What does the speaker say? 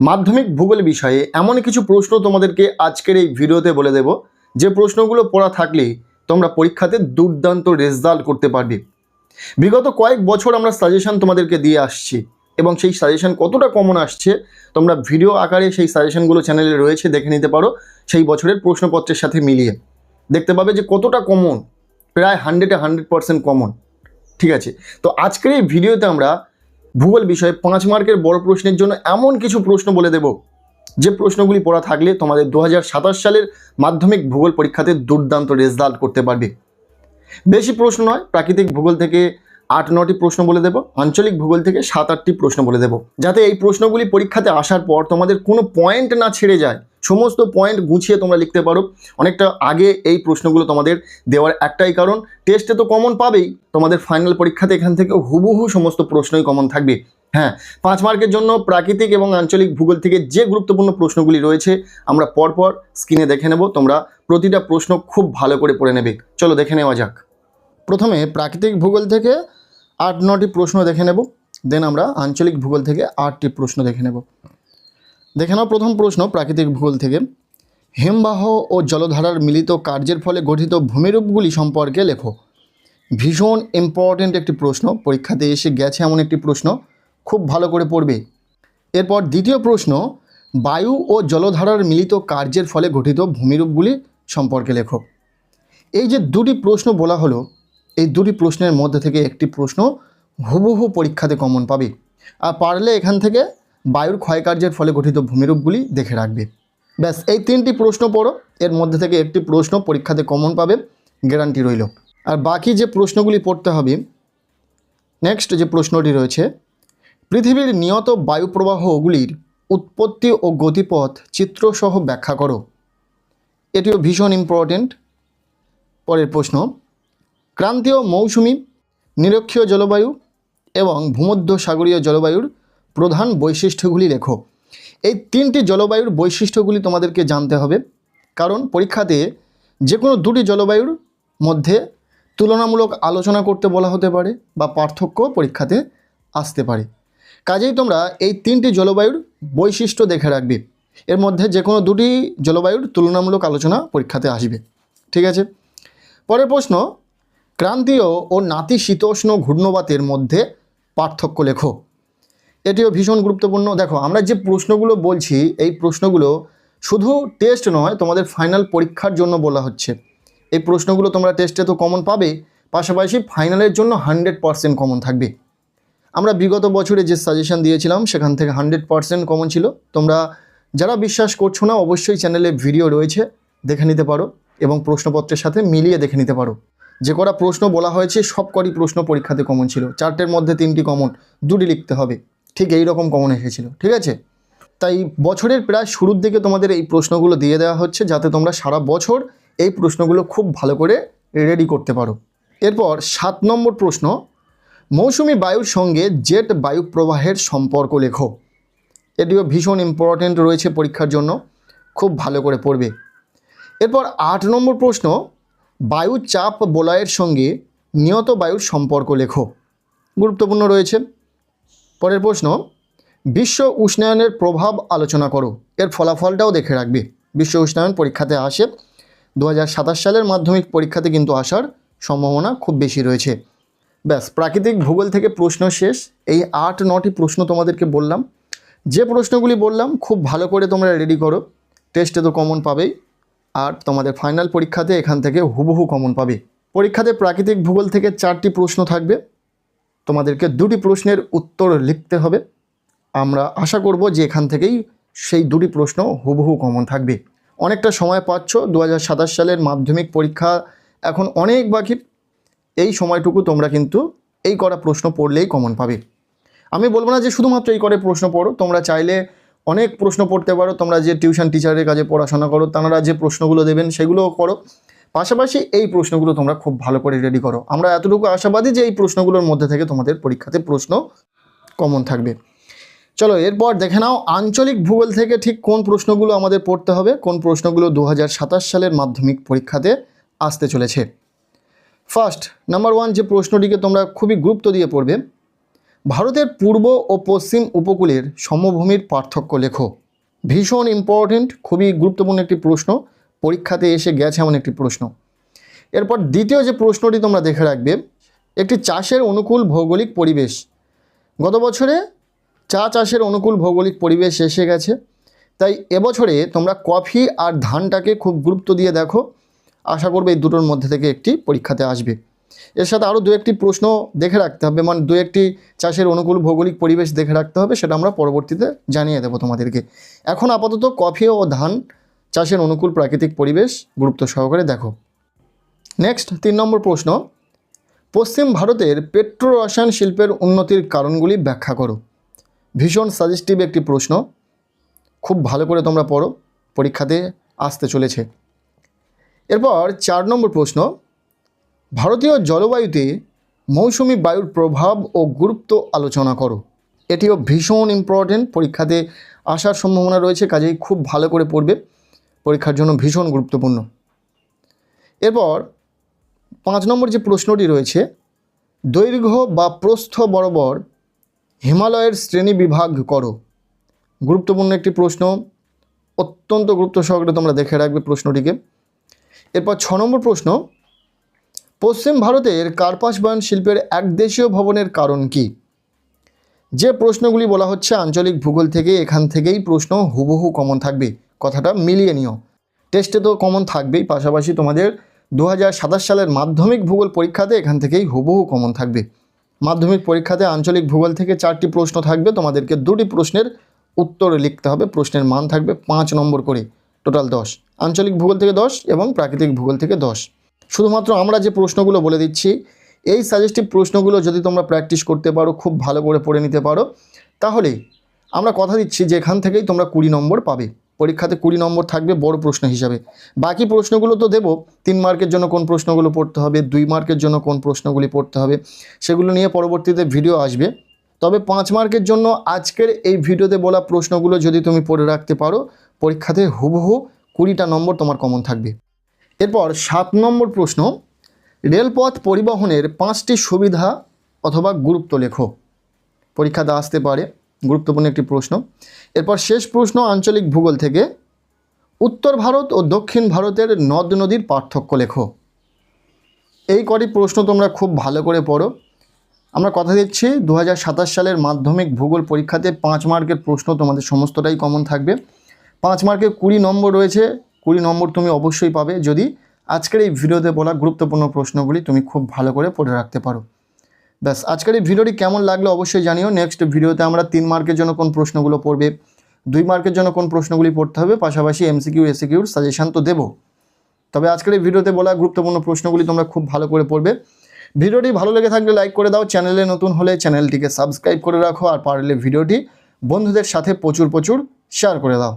মাধ্যমিক ভূগোল বিষয়ে এমন কিছু প্রশ্ন তোমাদেরকে আজকের এই ভিডিওতে বলে দেব, যে প্রশ্নগুলো পড়া থাকলে তোমরা পরীক্ষাতে দুর্দান্ত রেজাল্ট করতে পারবে। বিগত কয়েক বছর আমরা সাজেশন তোমাদেরকে দিয়ে আসছি এবং সেই সাজেশন কতটা কমন আসছে তোমরা ভিডিও আকারে সেই সাজেশনগুলো চ্যানেলে রয়েছে, দেখে নিতে পারো। সেই বছরের প্রশ্নপত্রের সাথে মিলিয়ে দেখতে পাবে যে কতটা কমন, প্রায় 100% কমন। ঠিক আছে, তো আজকের এই ভিডিওতে আমরা ভূগোল বিষয়ে 5 মার্কের বড় প্রশ্নের জন্য এমন কিছু প্রশ্ন বলে দেব, যে প্রশ্নগুলি পড়া থাকলে তোমাদের 2027 সালের মাধ্যমিক ভূগোল পরীক্ষাতে দুর্দান্ত রেজাল্ট করতে পারবে। বেশি প্রশ্ন নয়, প্রাকৃতিক ভূগোল থেকে 8-9টি প্রশ্ন বলে দেব, আঞ্চলিক ভূগোল থেকে 7-8টি প্রশ্ন বলে দেব, যাতে এই প্রশ্নগুলি পরীক্ষাতে আসার পর তোমাদের কোনো পয়েন্ট না ছেড়ে যায়, সমস্ত পয়েন্ট গুছিয়ে তোমরা লিখতে পারো। অনেকটা আগে এই প্রশ্নগুলো তোমাদের দেওয়ার একটাই কারণ, টেস্টে তো কমন পাবেই, তোমাদের ফাইনাল পরীক্ষাতে এখান থেকে হুবহু সমস্ত প্রশ্নই কমন থাকবে। হ্যাঁ, 5 মার্কের জন্য প্রাকৃতিক এবং আঞ্চলিক ভূগোল থেকে যে গুরুত্বপূর্ণ প্রশ্নগুলি রয়েছে আমরা পরপর স্ক্রিনে দেখে নেব, তোমরা প্রতিটা প্রশ্ন খুব ভালো করে পড়ে নেবে। চলো দেখে নেওয়া যাক। প্রথমে প্রাকৃতিক ভূগোল থেকে 8-9টি প্রশ্ন দেখে নেব, দেন আমরা আঞ্চলিক ভূগোল থেকে 8টি প্রশ্ন দেখে নেব। দেখে নাও প্রথম প্রশ্ন প্রাকৃতিক ভূগোল থেকে, হিমবাহ ও জলধারার মিলিত কার্যের ফলে গঠিত ভূমিরূপগুলি সম্পর্কে লেখো। ভীষণ ইম্পর্টেন্ট একটি প্রশ্ন, পরীক্ষাতে এসে গেছে এমন একটি প্রশ্ন, খুব ভালো করে পড়বে। এরপর দ্বিতীয় প্রশ্ন, বায়ু ও জলধারার মিলিত কার্যের ফলে গঠিত ভূমিরূপগুলি সম্পর্কে লেখো। এই যে দুটি প্রশ্ন বলা হলো, এই দুটি প্রশ্নের মধ্যে থেকে একটি প্রশ্ন হুবহু পরীক্ষাতে কমন পাবে, আর পারলে এখান থেকে বায়ুর ক্ষয়কার্যের ফলে গঠিত ভূমিরূপগুলি দেখে রাখবে। ব্যাস, এই 3টি প্রশ্ন পড়ো, এর মধ্যে থেকে একটি প্রশ্ন পরীক্ষাতে কমন পাবে, গ্যারান্টি রইল। আর বাকি যে প্রশ্নগুলি পড়তে হবে, নেক্সট যে প্রশ্নটি রয়েছে, পৃথিবীর নিয়ত বায়ুপ্রবাহগুলির উৎপত্তি ও গতিপথ চিত্রসহ ব্যাখ্যা করো। এটিও ভীষণ ইম্পর্টেন্ট। পরের প্রশ্ন, ক্রান্তীয় মৌসুমি, নিরক্ষীয় জলবায়ু এবং ভূমধ্যসাগরীয় জলবায়ুর প্রধান বৈশিষ্ট্যগুলি লেখো। এই 3টি জলবায়ুর বৈশিষ্ট্যগুলি তোমাদেরকে জানতে হবে, কারণ পরীক্ষাতে যে কোনো দুটি জলবায়ুর মধ্যে তুলনামূলক আলোচনা করতে বলা হতে পারে বা পার্থক্য পরীক্ষাতে আসতে পারে। কাজেই তোমরা এই 3টি জলবায়ুর বৈশিষ্ট্য দেখে রাখবে, এর মধ্যে যে কোনো দুটি জলবায়ুর তুলনামূলক আলোচনা পরীক্ষাতে আসবে। ঠিক আছে, পরের প্রশ্ন, ক্রান্তীয় ও নাতিশীতোষ্ণ ঘূর্ণবাতের মধ্যে পার্থক্য লেখো। এটিও ভীষণ গুরুত্বপূর্ণ। দেখো, আমরা যে প্রশ্নগুলো বলছি এই প্রশ্নগুলো শুধু টেস্ট নয়, তোমাদের ফাইনাল পরীক্ষার জন্য বলা হচ্ছে। এই প্রশ্নগুলো তোমরা টেস্টে তো কমন পাবে, পাশাপাশি ফাইনালের জন্য 100% কমন থাকবে। আমরা বিগত বছরে যে সাজেশন দিয়েছিলাম সেখান থেকে 100% কমন ছিল। তোমরা যারা বিশ্বাস করছো না, অবশ্যই চ্যানেলে ভিডিও রয়েছে, দেখে নিতে পারো এবং প্রশ্নপত্রের সাথে মিলিয়ে দেখে নিতে পারো। যে কটা প্রশ্ন বলা হয়েছে সব কটি প্রশ্ন পরীক্ষাতে কমন ছিল, 4টের মধ্যে 3টি কমন, 2টি লিখতে হবে, ঠিক এই রকম কমন এসেছিল। ঠিক আছে, তাই বছরের প্রায় শুরুর দিকে তোমাদের এই প্রশ্নগুলো দিয়ে দেওয়া হচ্ছে, যাতে তোমরা সারা বছর এই প্রশ্নগুলো খুব ভালো করে রেডি করতে পারো। এরপর 7 নম্বর প্রশ্ন, মৌসুমি বায়ুর সঙ্গে জেট বায়ু প্রবাহের সম্পর্ক লেখো। এটিও ভীষণ ইম্পর্টেন্ট রয়েছে পরীক্ষার জন্য, খুব ভালো করে পড়বে। এরপর 8 নম্বর প্রশ্ন, বায়ু চাপ বলয়ের সঙ্গে নিয়ত বায়ুর সম্পর্ক লেখো। গুরুত্বপূর্ণ রয়েছে। পরের প্রশ্ন, বিশ্ব উষ্ণায়নের প্রভাব আলোচনা করো। এর ফলাফলটাও দেখে রাখবে, বিশ্ব উষ্ণায়ন পরীক্ষাতে আসে, 2027 সালের মাধ্যমিক পরীক্ষাতে কিন্তু আসার সম্ভাবনা খুব বেশি রয়েছে। ব্যাস, প্রাকৃতিক ভূগোল থেকে প্রশ্ন শেষ। এই 8-9টি প্রশ্ন তোমাদেরকে বললাম, যে প্রশ্নগুলি বললাম খুব ভালো করে তোমরা রেডি করো, টেস্টে তো কমন পাবেই, আর তোমাদের ফাইনাল পরীক্ষাতে এখান থেকে হুবহু কমন পাবে। পরীক্ষাতে প্রাকৃতিক ভূগোল থেকে 4টি প্রশ্ন থাকবে, তোমাদেরকে 2টি প্রশ্নের উত্তর লিখতে হবে। আমরা আশা করব যে এখান থেকেই সেই 2টি প্রশ্ন হুবহু কমন থাকবে। অনেকটা সময় পাচ্ছ, 2027 সালের মাধ্যমিক পরীক্ষা এখন অনেক বাকি। এই সময়টুকু তোমরা কিন্তু এই করা প্রশ্ন পড়লেই কমন পাবে। আমি বলবো না যে শুধুমাত্র এই করে প্রশ্ন পড়ো, তোমরা চাইলে অনেক প্রশ্ন পড়তে পারো। তোমরা যে টিউশন টিচারের কাছে পড়াশোনা করো, তারা যে প্রশ্নগুলো দেবেন সেগুলোও করো, পাশাপাশি এই প্রশ্নগুলো তোমরা খুব ভালো করে রেডি করো। আমরা এতটুকু আশাবাদী যে এই প্রশ্নগুলোর মধ্যে থেকে তোমাদের পরীক্ষাতে প্রশ্ন কমন থাকবে। চলো এরপর দেখে নাও আঞ্চলিক ভূগোল থেকে ঠিক কোন প্রশ্নগুলো আমাদের পড়তে হবে, কোন প্রশ্নগুলো 2027 সালের মাধ্যমিক পরীক্ষাতে আসতে চলেছে। ফার্স্ট নাম্বার 1 যে প্রশ্নটিকে তোমরা খুবই গুরুত্ব দিয়ে পড়বে, ভারতের পূর্ব ও পশ্চিম উপকূলের সমভূমির পার্থক্য লেখো। ভীষণ ইম্পর্টেন্ট, খুবই গুরুত্বপূর্ণ একটি প্রশ্ন, পরীক্ষাতে এসে গেছে এমন একটি প্রশ্ন। এরপর দ্বিতীয় যে প্রশ্নটি তোমরা দেখে রাখবে, একটি চাষের অনুকূল ভৌগোলিক পরিবেশ। গত বছরে চা চাষের অনুকূল ভৌগোলিক পরিবেশ এসে গেছে, তাই এবছরে তোমরা কফি আর ধানটাকে খুব গুরুত্ব দিয়ে দেখো। আশা করবে এই দুটোর মধ্যে থেকে একটি পরীক্ষাতে আসবে। এর সাথে আরও দু একটি প্রশ্ন দেখে রাখতে হবে, মানে দু একটি চাষের অনুকূল ভৌগোলিক পরিবেশ দেখে রাখতে হবে, সেটা আমরা পরবর্তীতে জানিয়ে দেবো তোমাদেরকে। এখন আপাতত কফি ও ধান চাষের অনুকূল প্রাকৃতিক পরিবেশ গুরুত্ব সহকারে দেখো। নেক্সট 3 নম্বর প্রশ্ন, পশ্চিম ভারতের পেট্রো রসায়ন শিল্পের উন্নতির কারণগুলি ব্যাখ্যা করো। ভীষণ সাজেস্টিভ একটি প্রশ্ন, খুব ভালো করে তোমরা পড়ো, পরীক্ষাতে আসতে চলেছে। এরপর 4 নম্বর প্রশ্ন, ভারতীয় জলবায়ুতে মৌসুমি বায়ুর প্রভাব ও গুরুত্ব আলোচনা করো। এটিও ভীষণ ইম্পর্টেন্ট, পরীক্ষাতে আসার সম্ভাবনা রয়েছে, কাজেই খুব ভালো করে পড়বে, পরীক্ষার জন্য ভীষণ গুরুত্বপূর্ণ। এরপর 5 নম্বর যে প্রশ্নটি রয়েছে, দৈর্ঘ্য বা প্রস্থ বরাবর হিমালয়ের শ্রেণী বিভাগ করো। গুরুত্বপূর্ণ একটি প্রশ্ন, অত্যন্ত গুরুত্ব সহকারে তোমরা দেখে রাখবে প্রশ্নটিকে। এরপর 6 নম্বর প্রশ্ন, পশ্চিম ভারতের কার্পাস বয়ন শিল্পের একদেশীয় ভবনের কারণ কি। যে প্রশ্নগুলি বলা হচ্ছে আঞ্চলিক ভূগোল থেকে, এখান থেকেই প্রশ্ন হুবহু কমন থাকবে, কথাটা মিলিয়ে নিও। টেস্টে তো কমন থাকবেই, পাশাপাশি তোমাদের 2027 সালের মাধ্যমিক ভূগোল পরীক্ষাতে এখান থেকেই হুবহু কমন থাকবে। মাধ্যমিক পরীক্ষাতে আঞ্চলিক ভূগোল থেকে 4টি প্রশ্ন থাকবে, তোমাদেরকে 2টি প্রশ্নের উত্তর লিখতে হবে, প্রশ্নের মান থাকবে 5 নম্বর করে, টোটাল 10। আঞ্চলিক ভূগোল থেকে 10 এবং প্রাকৃতিক ভূগোল থেকে 10। শুধুমাত্র আমরা যে প্রশ্নগুলো বলে দিচ্ছি, এই সাজেস্টিভ প্রশ্নগুলো যদি তোমরা প্র্যাকটিস করতে পারো, খুব ভালো করে পড়ে নিতে পারো, তাহলে আমরা কথা দিচ্ছি যে এখান থেকেই তোমরা 20 নম্বর পাবে। পরীক্ষাতে 20 নম্বর থাকবে বড় প্রশ্ন হিসাবে। বাকি প্রশ্নগুলো তো দেবো, 3 মার্কের জন্য কোন প্রশ্নগুলো পড়তে হবে, 2 মার্কের জন্য কোন প্রশ্নগুলি পড়তে হবে, সেগুলো নিয়ে পরবর্তীতে ভিডিও আসবে। তবে 5 মার্কের জন্য আজকের এই ভিডিওতে বলা প্রশ্নগুলো যদি তুমি পড়ে রাখতে পারো, পরীক্ষাতে হুবহু 20টা নম্বর তোমার কমন থাকবে। এরপর 7 নম্বর প্রশ্ন, রেলপথ পরিবহনের 5টি সুবিধা অথবা গুরুত্ব লেখো। পরীক্ষাতে আসতে পারে, গুরুত্বপূর্ণ একটি প্রশ্ন। এরপর শেষ প্রশ্ন আঞ্চলিক ভূগোল থেকে, উত্তর ভারত ও দক্ষিণ ভারতের নদ নদীর পার্থক্য লেখো। এই কটি প্রশ্ন তোমরা খুব ভালো করে পড়ো। আমরা কথা দিচ্ছি 2027 সালের মাধ্যমিক ভূগোল পরীক্ষাতে 5 মার্কের প্রশ্ন তোমাদের সমস্তটাই কমন থাকবে। 5 মার্কে 20 নম্বর রয়েছে, 20 নম্বর তুমি অবশ্যই পাবে যদি আজকের এই ভিডিওতে বলা গুরুত্বপূর্ণ প্রশ্নগুলি তুমি খুব ভালো করে পড়ে রাখতে পারো। ব্যাস, আজকের এই ভিডিওটি কেমন লাগলো অবশ্যই জানিও। নেক্সট ভিডিওতে আমরা 3 মার্কের জন্য কোন প্রশ্নগুলো পড়বে, 2 মার্কের জন্য কোন প্রশ্নগুলি পড়তে হবে, পাশাপাশি এমসিকিউ এসিকিউর সাজেশান তো দেবো। তবে আজকের এই ভিডিওতে বলা গুরুত্বপূর্ণ প্রশ্নগুলি তোমরা খুব ভালো করে পড়বে। ভিডিওটি ভালো লেগে থাকলে লাইক করে দাও, চ্যানেলে নতুন হলে চ্যানেলটিকে সাবস্ক্রাইব করে রাখো, আর পারলে ভিডিওটি বন্ধুদের সাথে প্রচুর শেয়ার করে দাও।